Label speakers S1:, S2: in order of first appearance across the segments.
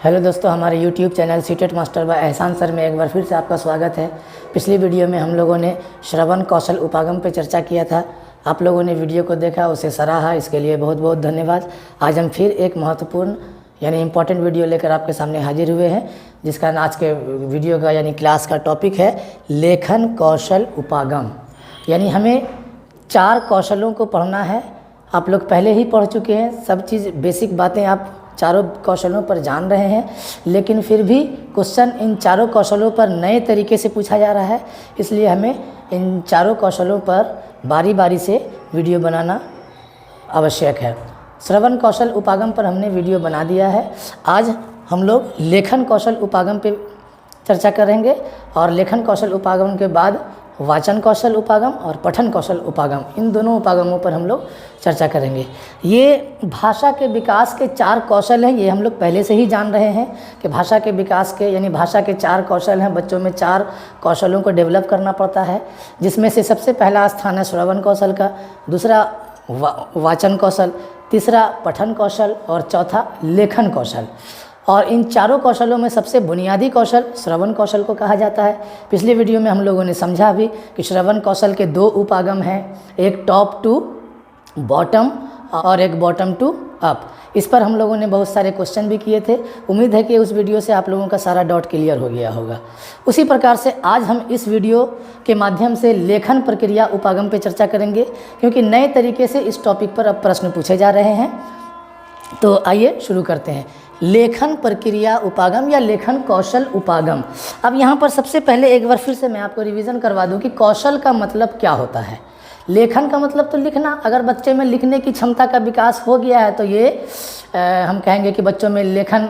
S1: Hello दोस्तों, हमारे YouTube channel CTET master bye एहसान सर में एक बार फिर से आपका स्वागत है। पिछली वीडियो में हम लोगों ने श्रवण कौशल उपागम पर चर्चा किया था। आप लोगों ने वीडियो को देखा, उसे सराहा, इसके लिए बहुत बहुत धन्यवाद। आज हम फिर एक महत्वपूर्ण यानी इम्पॉर्टेंट वीडियो लेकर आपके सामने हाजिर हुए हैं, जिसका आज के वीडियो का यानी क्लास का टॉपिक है लेखन कौशल उपागम। यानी हमें 4 कौशलों को पढ़ना है। आप लोग पहले ही पढ़ चुके हैं, सब चीज़ बेसिक बातें आप चारों कौशलों पर जान रहे हैं, लेकिन फिर भी क्वेश्चन इन चारों कौशलों पर नए तरीके से पूछा जा रहा है। इसलिए हमें इन चारों कौशलों पर बारी बारी से वीडियो बनाना आवश्यक है। श्रवण कौशल उपागम पर हमने वीडियो बना दिया है। आज हम लोग लेखन कौशल उपागम पे चर्चा करेंगे और लेखन कौशल उपागम के बाद वाचन कौशल उपागम और पठन कौशल उपागम, इन दोनों उपागमों पर हम लोग चर्चा करेंगे। ये भाषा के विकास के 4 कौशल हैं। ये हम लोग पहले से ही जान रहे हैं कि भाषा के विकास के यानी भाषा के 4 कौशल हैं। बच्चों में 4 कौशलों को डेवलप करना पड़ता है, जिसमें से सबसे पहला स्थान है श्रवण कौशल का, दूसरा वाचन कौशल, तीसरा पठन कौशल और चौथा लेखन कौशल। और इन चारों कौशलों में सबसे बुनियादी कौशल श्रवण कौशल को कहा जाता है। पिछले वीडियो में हम लोगों ने समझा भी कि श्रवण कौशल के 2 उपागम हैं, एक टॉप टू बॉटम और एक बॉटम टू अप। इस पर हम लोगों ने बहुत सारे क्वेश्चन भी किए थे। उम्मीद है कि उस वीडियो से आप लोगों का सारा डाउट क्लियर हो गया होगा। उसी प्रकार से आज हम इस वीडियो के माध्यम से लेखन प्रक्रिया उपागम पर चर्चा करेंगे, क्योंकि नए तरीके से इस टॉपिक पर अब प्रश्न पूछे जा रहे हैं। तो आइए शुरू करते हैं। लेखन प्रक्रिया उपागम या लेखन कौशल उपागम। अब यहाँ पर सबसे पहले एक बार फिर से मैं आपको रिवीजन करवा दूँ कि कौशल का मतलब क्या होता है। लेखन का मतलब तो लिखना। अगर बच्चे में लिखने की क्षमता का विकास हो गया है तो ये हम कहेंगे कि बच्चों में लेखन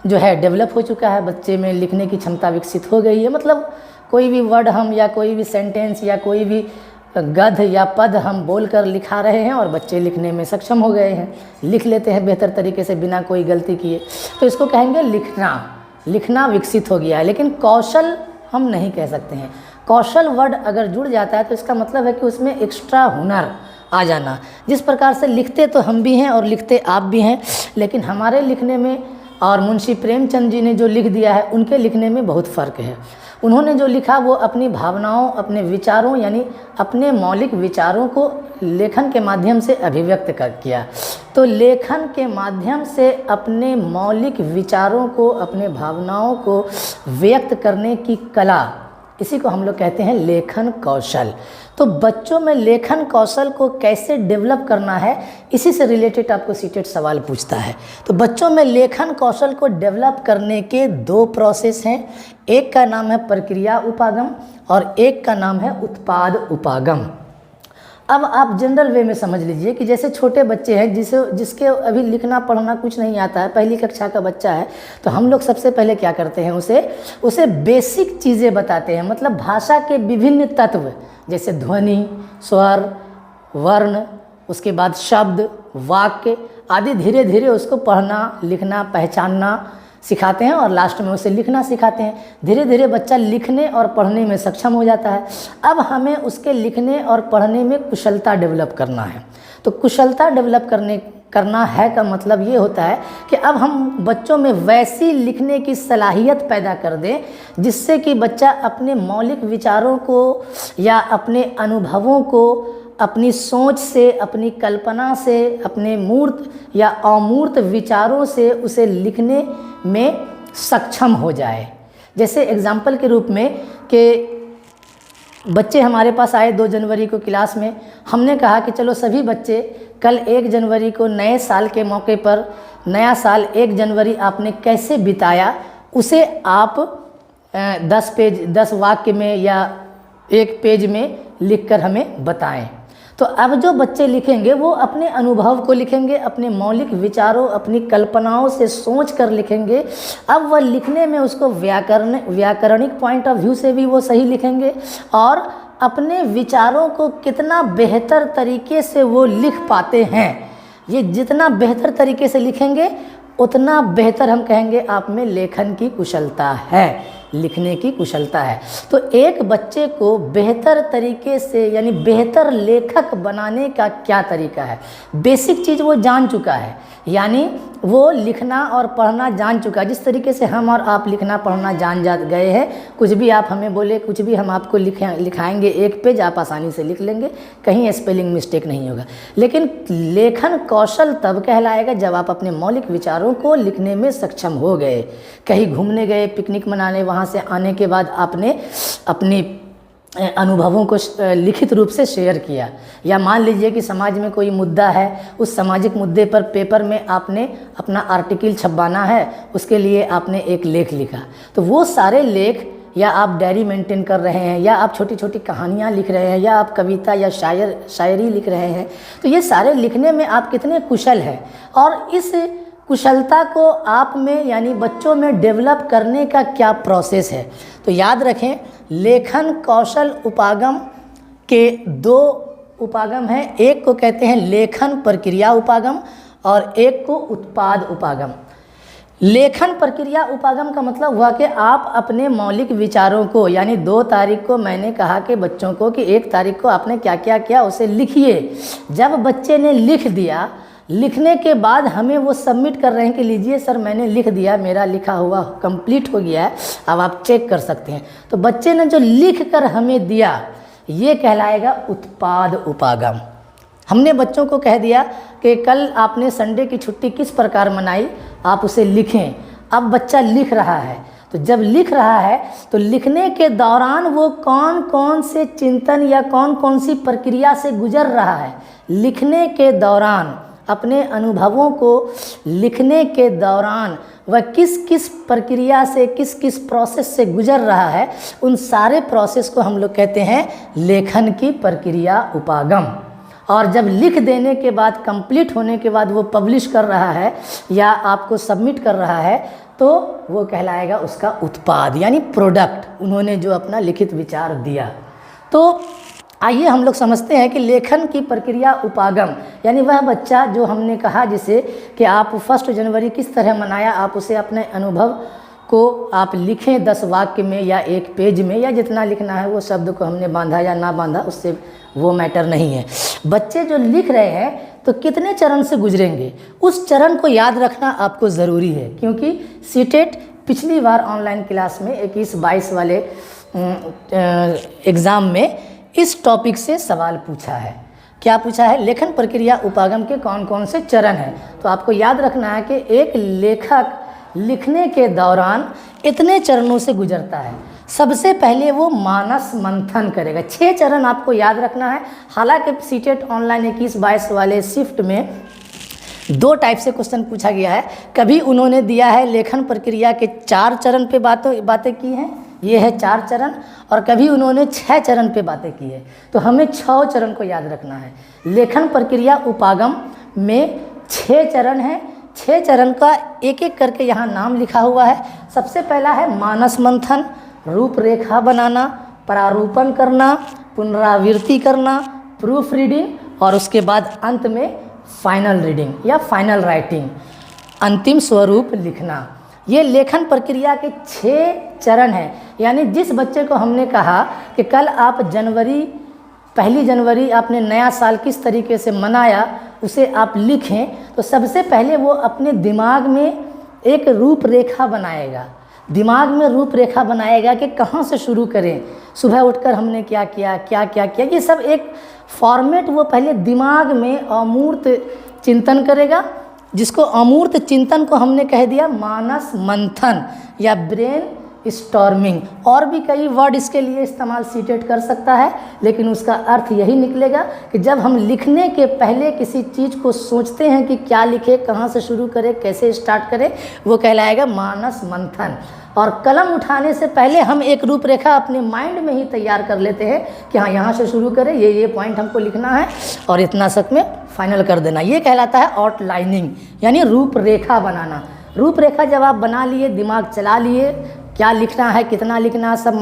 S1: जो है डेवलप हो चुका है, बच्चे में लिखने की क्षमता विकसित हो गई है। मतलब कोई भी वर्ड हम या कोई भी सेंटेंस या कोई भी गद्य या पद हम बोलकर लिखा रहे हैं और बच्चे लिखने में सक्षम हो गए हैं, लिख लेते हैं बेहतर तरीके से बिना कोई गलती किए, तो इसको कहेंगे लिखना विकसित हो गया है। लेकिन कौशल हम नहीं कह सकते हैं। कौशल वर्ड अगर जुड़ जाता है तो इसका मतलब है कि उसमें एक्स्ट्रा हुनर आ जाना। जिस प्रकार से लिखते तो हम भी हैं और लिखते आप भी हैं, लेकिन हमारे लिखने में और मुंशी प्रेमचंद जी ने जो लिख दिया है उनके लिखने में बहुत फ़र्क है। उन्होंने जो लिखा वो अपनी भावनाओं, अपने विचारों यानी अपने मौलिक विचारों को लेखन के माध्यम से अभिव्यक्त किया। तो लेखन के माध्यम से अपने मौलिक विचारों को, अपने भावनाओं को व्यक्त करने की कला, इसी को हम लोग कहते हैं लेखन कौशल। तो बच्चों में लेखन कौशल को कैसे डेवलप करना है, इसी से रिलेटेड आपको सीटेट सवाल पूछता है। तो बच्चों में लेखन कौशल को डेवलप करने के 2 प्रोसेस हैं। एक का नाम है प्रक्रिया उपागम और एक का नाम है उत्पाद उपागम। अब आप जनरल वे में समझ लीजिए कि जैसे छोटे बच्चे हैं जिसके अभी लिखना पढ़ना कुछ नहीं आता है, पहली कक्षा का बच्चा है, तो हम लोग सबसे पहले क्या करते हैं, उसे बेसिक चीज़ें बताते हैं। मतलब भाषा के विभिन्न तत्व जैसे ध्वनि, स्वर, वर्ण, उसके बाद शब्द, वाक्य आदि धीरे धीरे उसको पढ़ना, लिखना, पहचानना सिखाते हैं और लास्ट में उसे लिखना सिखाते हैं। धीरे धीरे बच्चा लिखने और पढ़ने में सक्षम हो जाता है। अब हमें उसके लिखने और पढ़ने में कुशलता डेवलप करना है। तो कुशलता डेवलप करना है का मतलब ये होता है कि अब हम बच्चों में वैसी लिखने की सलाहियत पैदा कर दें जिससे कि बच्चा अपने मौलिक विचारों को या अपने अनुभवों को अपनी सोच से, अपनी कल्पना से, अपने मूर्त या अमूर्त विचारों से उसे लिखने में सक्षम हो जाए। जैसे एग्जाम्पल के रूप में कि बच्चे हमारे पास आए 2 जनवरी को क्लास में, हमने कहा कि चलो सभी बच्चे कल 1 जनवरी को नए साल के मौके पर, नया साल 1 जनवरी आपने कैसे बिताया, उसे आप 10 वाक्य में या 1 पेज में लिखकर हमें बताएं। तो अब जो बच्चे लिखेंगे वो अपने अनुभव को लिखेंगे, अपने मौलिक विचारों, अपनी कल्पनाओं से सोच कर लिखेंगे। अब वह लिखने में उसको व्याकरणिक पॉइंट ऑफ व्यू से भी वो सही लिखेंगे और अपने विचारों को कितना बेहतर तरीके से वो लिख पाते हैं, ये जितना बेहतर तरीके से लिखेंगे उतना बेहतर हम कहेंगे आप में लेखन की कुशलता है। लिखने की कुशलता है। तो एक बच्चे को बेहतर तरीके से यानी बेहतर लेखक बनाने का क्या तरीका है, बेसिक चीज़ वो जान चुका है, यानी वो लिखना और पढ़ना जान चुका है। जिस तरीके से हम और आप लिखना पढ़ना जान गए हैं, कुछ भी आप हमें बोले, कुछ भी हम आपको लिखाएंगे, एक पेज आप आसानी से लिख लेंगे, कहीं स्पेलिंग मिस्टेक नहीं होगा। लेकिन लेखन कौशल तब कहलाएगा जब आप अपने मौलिक विचारों को लिखने में सक्षम हो गए। कहीं घूमने गए, पिकनिक मनाने, वहाँ से आने के बाद आपने अपनी अनुभवों को लिखित रूप से शेयर किया, या मान लीजिए कि समाज में कोई मुद्दा है, उस सामाजिक मुद्दे पर पेपर में आपने अपना आर्टिकल छपवाना है, उसके लिए आपने एक लेख लिखा। तो वो सारे लेख, या आप डायरी मेंटेन कर रहे हैं, या आप छोटी छोटी कहानियाँ लिख रहे हैं, या आप कविता या शायरी लिख रहे हैं, तो ये सारे लिखने में आप कितने कुशल हैं। और इस कुशलता को आप में यानी बच्चों में डेवलप करने का क्या प्रोसेस है। तो याद रखें, लेखन कौशल उपागम के 2 उपागम हैं। एक को कहते हैं लेखन प्रक्रिया उपागम और एक को उत्पाद उपागम। लेखन प्रक्रिया उपागम का मतलब हुआ कि आप अपने मौलिक विचारों को, यानी 2 तारीख को मैंने कहा कि बच्चों को कि 1 तारीख को आपने क्या क्या किया उसे लिखिए। जब बच्चे ने लिख दिया, लिखने के बाद हमें वो सबमिट कर रहे हैं कि लीजिए सर मैंने लिख दिया, मेरा लिखा हुआ कंप्लीट हो गया है, अब आप चेक कर सकते हैं। तो बच्चे ने जो लिख कर हमें दिया ये कहलाएगा उत्पाद उपागम। हमने बच्चों को कह दिया कि कल आपने संडे की छुट्टी किस प्रकार मनाई, आप उसे लिखें। अब बच्चा लिख रहा है, तो जब लिख रहा है तो लिखने के दौरान वो कौन कौन से चिंतन या कौन कौन सी प्रक्रिया से गुजर रहा है, लिखने के दौरान अपने अनुभवों को लिखने के दौरान वह किस किस प्रक्रिया से, किस किस प्रोसेस से गुजर रहा है, उन सारे प्रोसेस को हम लोग कहते हैं लेखन की प्रक्रिया उपागम। और जब लिख देने के बाद, कंप्लीट होने के बाद वो पब्लिश कर रहा है या आपको सबमिट कर रहा है, तो वो कहलाएगा उसका उत्पाद यानी प्रोडक्ट, उन्होंने जो अपना लिखित विचार दिया। तो आइए हम लोग समझते हैं कि लेखन की प्रक्रिया उपागम यानी वह बच्चा जो हमने कहा जिसे कि आप 1 जनवरी किस तरह मनाया, आप उसे अपने अनुभव को आप लिखें 10 वाक्य में या 1 पेज में, या जितना लिखना है। वो शब्द को हमने बांधा या ना बांधा उससे वो मैटर नहीं है। बच्चे जो लिख रहे हैं तो कितने चरण से गुजरेंगे, उस चरण को याद रखना आपको ज़रूरी है, क्योंकि सीटेट पिछली बार ऑनलाइन क्लास में 21-22 वाले एग्ज़ाम में इस टॉपिक से सवाल पूछा है। क्या पूछा है? लेखन प्रक्रिया उपागम के कौन कौन से चरण हैं। तो आपको याद रखना है कि एक लेखक लिखने के दौरान इतने चरणों से गुजरता है। सबसे पहले वो मानस मंथन करेगा। 6 चरण आपको याद रखना है। हालांकि सीटेट ऑनलाइन 21-22 वाले शिफ्ट में 2 टाइप से क्वेश्चन पूछा गया है। कभी उन्होंने दिया है लेखन प्रक्रिया के 4 चरण पे बातें की हैं, ये है 4 चरण, और कभी उन्होंने 6 चरण पे बातें की है। तो हमें 6 चरण को याद रखना है। लेखन प्रक्रिया उपागम में 6 चरण हैं। 6 चरण का एक एक करके यहाँ नाम लिखा हुआ है। सबसे पहला है मानस मंथन, रूपरेखा बनाना, प्रारूपण करना, पुनरावृत्ति करना, प्रूफ रीडिंग, और उसके बाद अंत में फाइनल रीडिंग या फाइनल राइटिंग, अंतिम स्वरूप लिखना। ये लेखन प्रक्रिया के 6 चरण हैं। यानी जिस बच्चे को हमने कहा कि कल आप 1 जनवरी आपने नया साल किस तरीके से मनाया उसे आप लिखें, तो सबसे पहले वो अपने दिमाग में एक रूपरेखा बनाएगा। दिमाग में रूपरेखा बनाएगा कि कहाँ से शुरू करें, सुबह उठकर हमने क्या किया, क्या क्या किया, ये सब एक फॉर्मेट वो पहले दिमाग में अमूर्त चिंतन करेगा, जिसको अमूर्त चिंतन को हमने कह दिया मानस मंथन या ब्रेन स्टॉर्मिंग। और भी कई वर्ड इसके लिए इस्तेमाल सीटेट कर सकता है, लेकिन उसका अर्थ यही निकलेगा कि जब हम लिखने के पहले किसी चीज़ को सोचते हैं कि क्या लिखे, कहाँ से शुरू करें, कैसे स्टार्ट करें, वो कहलाएगा मानस मंथन। और कलम उठाने से पहले हम एक रूपरेखा अपने माइंड में ही तैयार कर लेते हैं कि हाँ यहाँ से शुरू करें, ये पॉइंट हमको लिखना है और इतना तक में फाइनल कर देना। ये कहलाता है आउटलाइनिंग यानी रूपरेखा बनाना। रूपरेखा जब आप बना लिए, दिमाग चला लिए, क्या लिखना है, कितना लिखना है, सब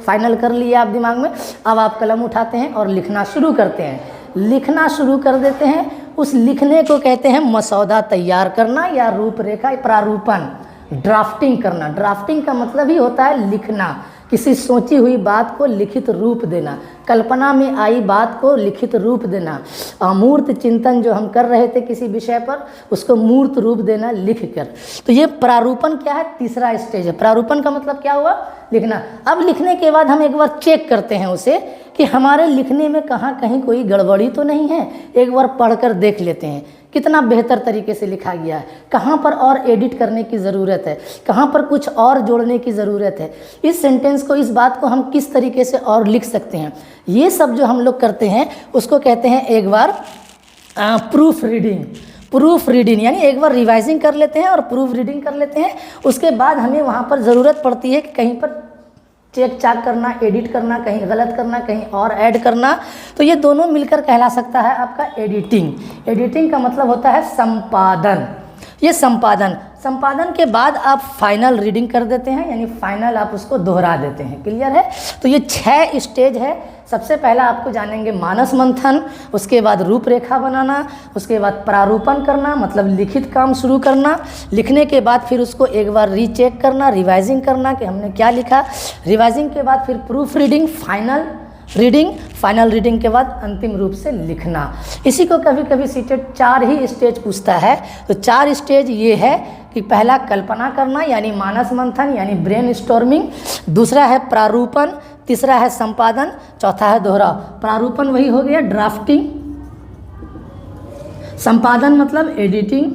S1: फाइनल कर लिए आप दिमाग में, अब आप कलम उठाते हैं और लिखना शुरू करते हैं। लिखना शुरू कर देते हैं, उस लिखने को कहते हैं मसौदा तैयार करना या रूपरेखा प्रारूपण। ड्राफ्टिंग करना। ड्राफ्टिंग का मतलब ही होता है लिखना, किसी सोची हुई बात को लिखित रूप देना, कल्पना में आई बात को लिखित रूप देना, अमूर्त चिंतन जो हम कर रहे थे किसी विषय पर उसको मूर्त रूप देना लिख कर। तो ये प्रारूपण क्या है, तीसरा स्टेज है। प्रारूपण का मतलब क्या हुआ, लिखना। अब लिखने के बाद हम एक बार चेक करते हैं उसे कि हमारे लिखने में कहाँ कहीं कोई गड़बड़ी तो नहीं है। एक बार पढ़कर देख लेते हैं कितना बेहतर तरीके से लिखा गया है, कहाँ पर और एडिट करने की ज़रूरत है, कहाँ पर कुछ और जोड़ने की ज़रूरत है, इस सेंटेंस को, इस बात को हम किस तरीके से और लिख सकते हैं। ये सब जो हम लोग करते हैं उसको कहते हैं एक बार प्रूफ रीडिंग। प्रूफ रीडिंग यानी एक बार रिवाइजिंग कर लेते हैं और प्रूफ रीडिंग कर लेते हैं। उसके बाद हमें वहाँ पर ज़रूरत पड़ती है कि कहीं पर चेक चाक करना, एडिट करना, कहीं गलत करना, कहीं और ऐड करना। तो ये दोनों मिलकर कहला सकता है आपका एडिटिंग। एडिटिंग का मतलब होता है संपादन। ये संपादन के बाद आप फाइनल रीडिंग कर देते हैं, यानी फाइनल आप उसको दोहरा देते हैं। क्लियर है। तो ये 6 स्टेज है। सबसे पहला आपको जानेंगे मानस मंथन, उसके बाद रूपरेखा बनाना, उसके बाद प्रारूपण करना मतलब लिखित काम शुरू करना, लिखने के बाद फिर उसको एक बार रीचेक करना, रिवाइजिंग करना कि हमने क्या लिखा, रिवाइजिंग के बाद फिर प्रूफ रीडिंग, फाइनल रीडिंग के बाद अंतिम रूप से लिखना। इसी को कभी कभी सीटेट 4 ही स्टेज पूछता है। तो 4 स्टेज ये है कि पहला कल्पना करना यानी मानस मंथन यानी ब्रेन स्टॉर्मिंग, दूसरा है प्रारूपण, तीसरा है संपादन, चौथा है दोहराव। प्रारूपण वही हो गया ड्राफ्टिंग, संपादन मतलब एडिटिंग,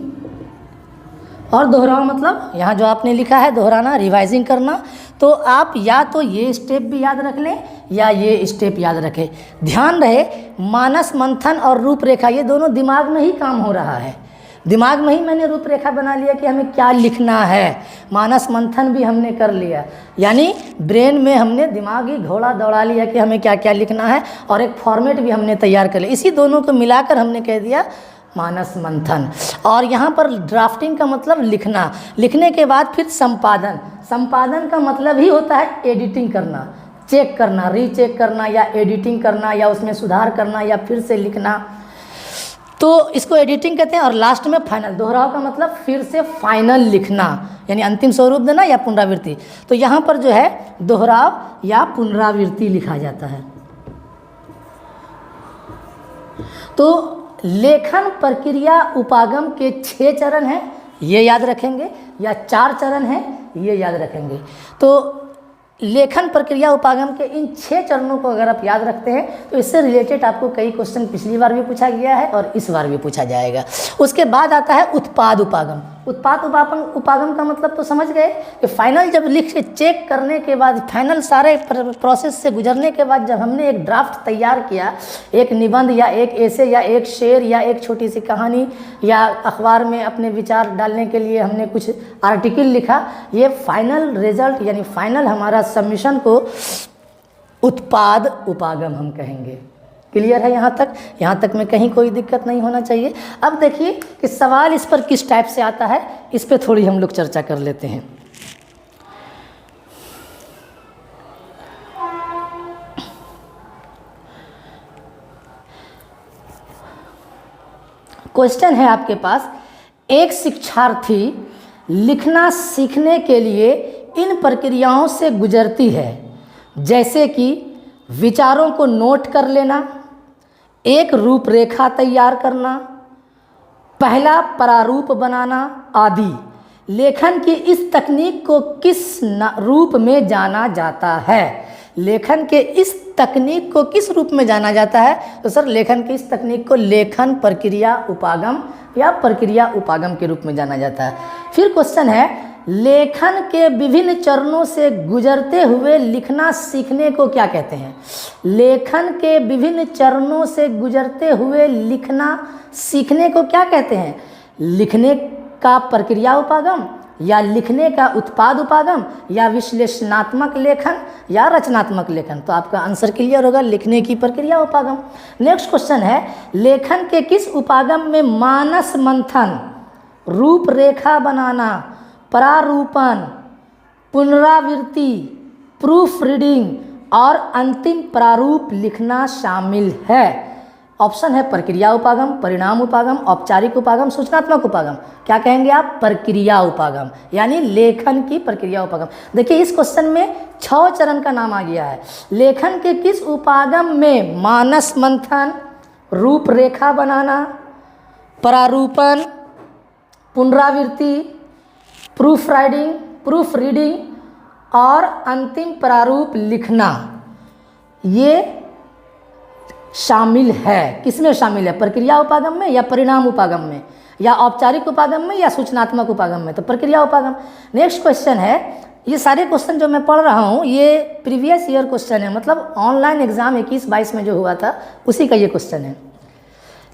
S1: और दोहराव मतलब यहाँ जो आपने लिखा है दोहराना, रिवाइजिंग करना। तो आप या तो ये स्टेप भी याद रख लें या ये स्टेप याद रखें। ध्यान रहे मानस मंथन और रूपरेखा ये दोनों दिमाग में ही काम हो रहा है। दिमाग में ही मैंने रूपरेखा बना लिया कि हमें क्या लिखना है, मानस मंथन भी हमने कर लिया, यानी ब्रेन में हमने दिमागी घोड़ा दौड़ा लिया कि हमें क्या क्या लिखना है, और एक फॉर्मेट भी हमने तैयार कर लिया। इसी दोनों को मिलाकर हमने कह दिया मानस मंथन। और यहाँ पर ड्राफ्टिंग का मतलब लिखना, लिखने के बाद फिर संपादन का मतलब ही होता है एडिटिंग करना, चेक करना, रीचेक करना या एडिटिंग करना या उसमें सुधार करना या फिर से लिखना, तो इसको एडिटिंग कहते हैं। और लास्ट में फाइनल, दोहराव का मतलब फिर से फाइनल लिखना यानी अंतिम स्वरूप देना या पुनरावृत्ति। तो यहाँ पर जो है दोहराव या पुनरावृत्ति लिखा जाता है। तो लेखन प्रक्रिया उपागम के 6 चरण हैं, ये याद रखेंगे, या 4 चरण हैं, ये याद रखेंगे। तो लेखन प्रक्रिया उपागम के इन 6 चरणों को अगर आप याद रखते हैं तो इससे रिलेटेड आपको कई क्वेश्चन पिछली बार भी पूछा गया है और इस बार भी पूछा जाएगा। उसके बाद आता है उत्पाद उपागम। उत्पाद उपागम का मतलब तो समझ गए कि फाइनल जब लिख के चेक करने के बाद, फाइनल सारे प्रोसेस से गुजरने के बाद जब हमने एक ड्राफ्ट तैयार किया, एक निबंध या एक एसे या एक शेर या एक छोटी सी कहानी या अखबार में अपने विचार डालने के लिए हमने कुछ आर्टिकल लिखा, ये फाइनल रिजल्ट यानी फाइनल हमारा सबमिशन को उत्पाद उपागम हम कहेंगे। क्लियर है यहाँ तक में कहीं कोई दिक्कत नहीं होना चाहिए। अब देखिए कि सवाल इस पर किस टाइप से आता है, इस पे थोड़ी हम लोग चर्चा कर लेते हैं। क्वेश्चन है आपके पास, एक शिक्षार्थी लिखना सीखने के लिए इन प्रक्रियाओं से गुजरती है, जैसे कि विचारों को नोट कर लेना, एक रूपरेखा तैयार करना, पहला प्रारूप बनाना आदि। लेखन की इस तकनीक को किस रूप में जाना जाता है? लेखन के इस तकनीक को किस रूप में जाना जाता है? तो सर लेखन की इस तकनीक को लेखन प्रक्रिया उपागम या प्रक्रिया उपागम के रूप में जाना जाता है। फिर क्वेश्चन है, लेखन के विभिन्न चरणों से गुजरते हुए लिखना सीखने को क्या कहते हैं? लेखन के विभिन्न चरणों से गुजरते हुए लिखना सीखने को क्या कहते हैं? लिखने का प्रक्रिया उपागम या लिखने का उत्पाद उपागम या विश्लेषणात्मक लेखन या रचनात्मक लेखन? तो आपका आंसर क्लियर होगा, लिखने की प्रक्रिया उपागम। नेक्स्ट क्वेश्चन है, लेखन के किस उपागम में मानस मंथन, रूपरेखा बनाना, प्रारूपण, पुनरावृत्ति, प्रूफ रीडिंग और अंतिम प्रारूप लिखना शामिल है? ऑप्शन है प्रक्रिया उपागम, परिणाम उपागम, औपचारिक उपागम, सूचनात्मक उपागम। क्या कहेंगे आप? प्रक्रिया उपागम, यानी लेखन की प्रक्रिया उपागम। देखिए इस क्वेश्चन में 6 चरण का नाम आ गया है। लेखन के किस उपागम में मानस मंथन, रूपरेखा बनाना, प्रारूपण, पुनरावृत्ति, प्रूफ रीडिंग और अंतिम प्रारूप लिखना, ये शामिल है। किसमें शामिल है? प्रक्रिया उपागम में या परिणाम उपागम में या औपचारिक उपागम में या सूचनात्मक उपागम में? तो प्रक्रिया उपागम। नेक्स्ट क्वेश्चन है, ये सारे क्वेश्चन जो मैं पढ़ रहा हूँ ये प्रीवियस ईयर क्वेश्चन है, मतलब ऑनलाइन एग्जाम 21-22 में जो हुआ था उसी का ये क्वेश्चन है।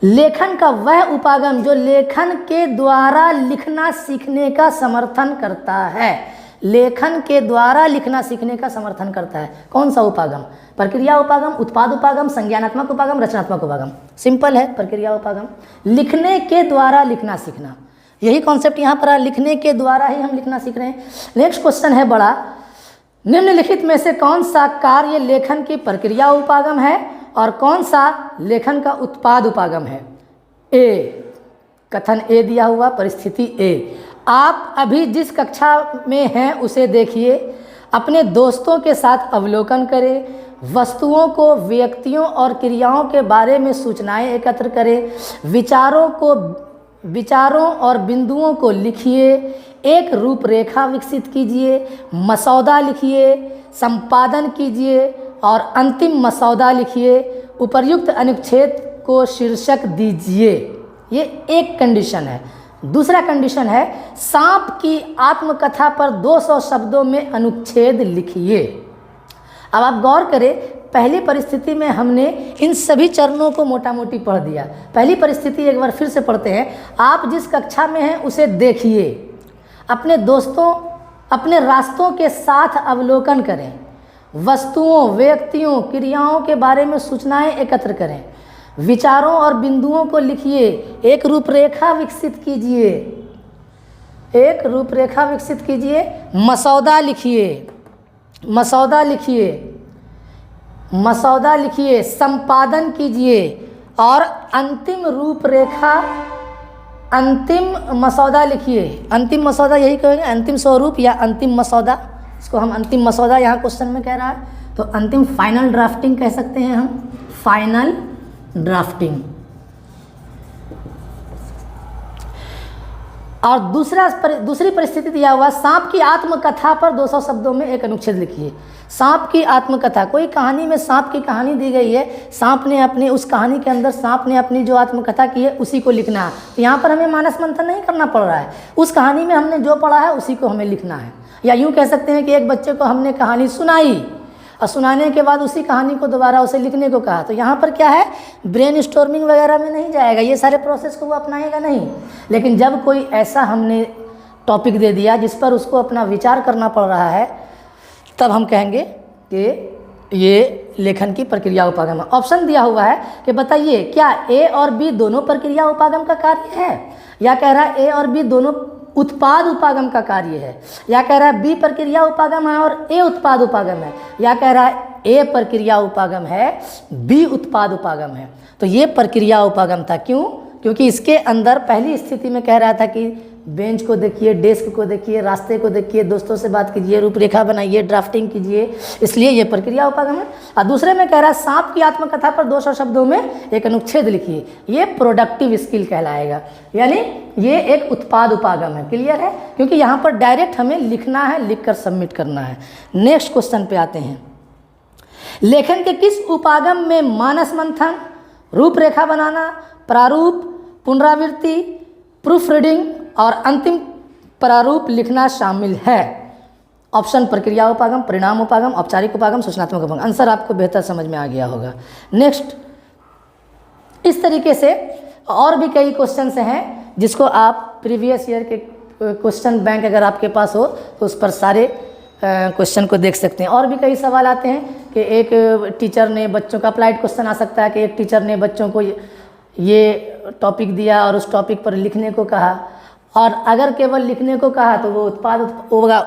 S1: लेखन का वह उपागम जो लेखन के द्वारा लिखना सीखने का समर्थन करता है। लेखन के द्वारा लिखना सीखने का समर्थन करता है। कौन सा उपागम? प्रक्रिया उपागम, उत्पाद उपागम, संज्ञानात्मक उपागम, रचनात्मक उपागम। सिंपल है, प्रक्रिया उपागम। लिखने के द्वारा लिखना सीखना, यही कॉन्सेप्ट यहाँ पर है, लिखने के द्वारा ही हम लिखना सीख रहे हैं। नेक्स्ट क्वेश्चन है बड़ा, निम्नलिखित में से कौन सा कार्य लेखन की प्रक्रिया उपागम है और कौन सा लेखन का उत्पाद उपागम है? ए, कथन ए दिया हुआ, परिस्थिति ए। आप अभी जिस कक्षा में हैं उसे देखिए, अपने दोस्तों के साथ अवलोकन करें, वस्तुओं को, व्यक्तियों और क्रियाओं के बारे में सूचनाएं एकत्र करें, विचारों और बिंदुओं को लिखिए, एक रूपरेखा विकसित कीजिए, मसौदा लिखिए, संपादन कीजिए और अंतिम मसौदा लिखिए, उपर्युक्त अनुच्छेद को शीर्षक दीजिए। ये एक कंडीशन है। दूसरा कंडीशन है, सांप की आत्मकथा पर 200 शब्दों में अनुच्छेद लिखिए। अब आप गौर करें, पहली परिस्थिति में हमने इन सभी चरणों को मोटा मोटी पढ़ दिया। पहली परिस्थिति एक बार फिर से पढ़ते हैं। आप जिस कक्षा में हैं उसे देखिए, अपने दोस्तों, अपने रास्तों के साथ अवलोकन करें, वस्तुओं, व्यक्तियों, क्रियाओं के बारे में सूचनाएं एकत्र करें, विचारों और बिंदुओं को लिखिए, एक रूपरेखा विकसित कीजिए, मसौदा लिखिए, संपादन कीजिए और अंतिम मसौदा लिखिए। अंतिम मसौदा यही कहेंगे, अंतिम स्वरूप या अंतिम मसौदा, इसको हम अंतिम मसौदा यहाँ क्वेश्चन में कह रहा है, तो अंतिम फाइनल ड्राफ्टिंग कह सकते हैं हम, फाइनल ड्राफ्टिंग। और दूसरी परिस्थिति दिया हुआ, सांप की आत्मकथा पर 200 शब्दों में एक अनुच्छेद लिखिए। सांप की आत्मकथा, कोई कहानी में सांप की कहानी दी गई है, सांप ने अपने उस कहानी के अंदर सांप ने अपनी जो आत्मकथा की है उसी को लिखना है। तो यहाँ पर हमें मानस मंथन नहीं करना पड़ रहा है, उस कहानी में हमने जो पढ़ा है उसी को हमें लिखना है। या यूँ कह सकते हैं कि एक बच्चे को हमने कहानी सुनाई और सुनाने के बाद उसी कहानी को दोबारा उसे लिखने को कहा, तो यहाँ पर क्या है, ब्रेन स्टॉर्मिंग वगैरह में नहीं जाएगा, ये सारे प्रोसेस को वो अपनाएगा नहीं। लेकिन जब कोई ऐसा हमने टॉपिक दे दिया जिस पर उसको अपना विचार करना पड़ रहा है, तब हम कहेंगे कि ये लेखन की प्रक्रिया उपागम है। ऑप्शन दिया हुआ है कि बताइए क्या ए और बी दोनों प्रक्रिया उपागम का कार्य है, या कह रहा है ए और बी दोनों उत्पाद उपागम का कार्य है, या कह रहा है बी प्रक्रिया उपागम है और ए उत्पाद उपागम है, या कह रहा है ए प्रक्रिया उपागम है, बी उत्पाद उपागम है। तो ये प्रक्रिया उपागम था। क्यों? क्योंकि इसके अंदर पहली स्थिति में कह रहा था कि बेंच को देखिए, डेस्क को देखिए, रास्ते को देखिए, दोस्तों से बात कीजिए, रूपरेखा बनाइए, ड्राफ्टिंग कीजिए, इसलिए ये प्रक्रिया उपागम है। और दूसरे में कह रहा है सांप की आत्मकथा पर 200 शब्दों में एक अनुच्छेद लिखिए, ये प्रोडक्टिव स्किल कहलाएगा, यानी ये एक उत्पाद उपागम है। क्लियर है? क्योंकि यहाँ पर डायरेक्ट हमें लिखना है, लिखकर सबमिट करना है। नेक्स्ट क्वेश्चन पे आते हैं। लेखन के किस उपागम में मानस मंथन, रूपरेखा बनाना, प्रारूप, पुनरावृत्ति, प्रूफ रीडिंग और अंतिम प्रारूप लिखना शामिल है? ऑप्शन प्रक्रिया उपागम, परिणाम उपागम, औपचारिक उपागम, सूचनात्मक उपागम। आंसर आपको बेहतर समझ में आ गया होगा। नेक्स्ट, इस तरीके से और भी कई क्वेश्चंस हैं जिसको आप प्रीवियस ईयर के क्वेश्चन बैंक अगर आपके पास हो तो उस पर सारे क्वेश्चन को देख सकते हैं। और भी कई सवाल आते हैं कि एक टीचर ने बच्चों का अप्लाइड क्वेश्चन आ सकता है कि एक टीचर ने बच्चों को ये टॉपिक दिया और उस टॉपिक पर लिखने को कहा, और अगर केवल लिखने को कहा तो वो उत्पाद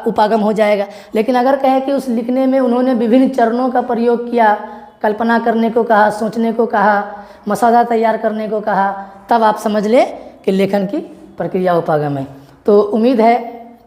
S1: उपागम हो जाएगा। लेकिन अगर कहे कि उस लिखने में उन्होंने विभिन्न चरणों का प्रयोग किया कल्पना करने को कहा, सोचने को कहा, मसौदा तैयार करने को कहा, तब आप समझ लें कि लेखन की प्रक्रिया उपागम है। तो उम्मीद है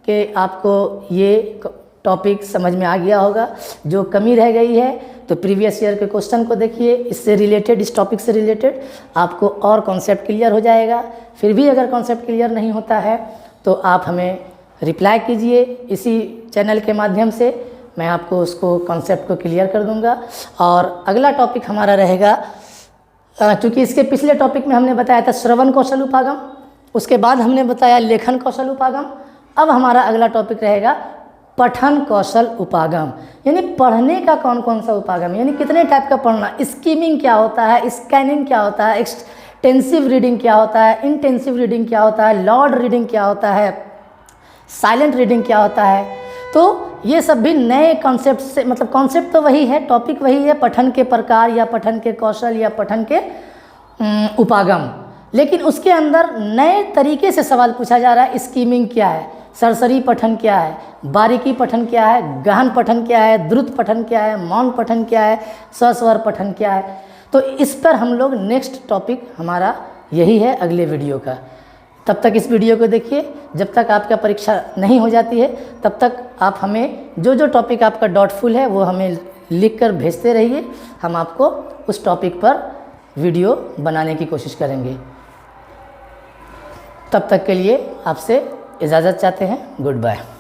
S1: कि आपको ये टॉपिक समझ में आ गया होगा। जो कमी रह गई है तो प्रीवियस ईयर के क्वेश्चन को देखिए, इससे रिलेटेड, इस टॉपिक से रिलेटेड आपको और कॉन्सेप्ट क्लियर हो जाएगा। फिर भी अगर कॉन्सेप्ट क्लियर नहीं होता है तो आप हमें रिप्लाई कीजिए इसी चैनल के माध्यम से, मैं आपको उसको कॉन्सेप्ट को क्लियर कर दूंगा। और अगला टॉपिक हमारा रहेगा, क्योंकि इसके पिछले टॉपिक में हमने बताया था श्रवण कौशल उपागम, उसके बाद हमने बताया लेखन कौशल उपागम। अब हमारा अगला टॉपिक रहेगा पठन कौशल उपागम, यानी पढ़ने का कौन कौन सा उपागम, यानी कितने टाइप का पढ़ना, स्कीमिंग क्या होता है, स्कैनिंग क्या होता है, एक्सटेंसिव रीडिंग क्या होता है, इंटेंसिव रीडिंग क्या होता है, लॉर्ड रीडिंग क्या होता है, साइलेंट रीडिंग क्या होता है। तो ये सब भी नए कॉन्सेप्ट से, मतलब कॉन्सेप्ट तो वही है, टॉपिक वही है, पठन के प्रकार या पठन के कौशल या पठन के उपागम, लेकिन उसके अंदर नए तरीके से सवाल पूछा जा रहा है। स्कीमिंग क्या है, सरसरी पठन क्या है, बारीकी पठन क्या है, गहन पठन क्या है, द्रुत पठन क्या है, मौन पठन क्या है, सस्वर पठन क्या है। तो इस पर हम लोग नेक्स्ट टॉपिक हमारा यही है अगले वीडियो का। तब तक इस वीडियो को देखिए, जब तक आपका परीक्षा नहीं हो जाती है तब तक आप हमें जो जो टॉपिक आपका डाउटफुल है वो हमें लिख कर भेजते रहिए, हम आपको उस टॉपिक पर वीडियो बनाने की कोशिश करेंगे। तब तक के लिए आपसे इजाज़त चाहते हैं। Good bye.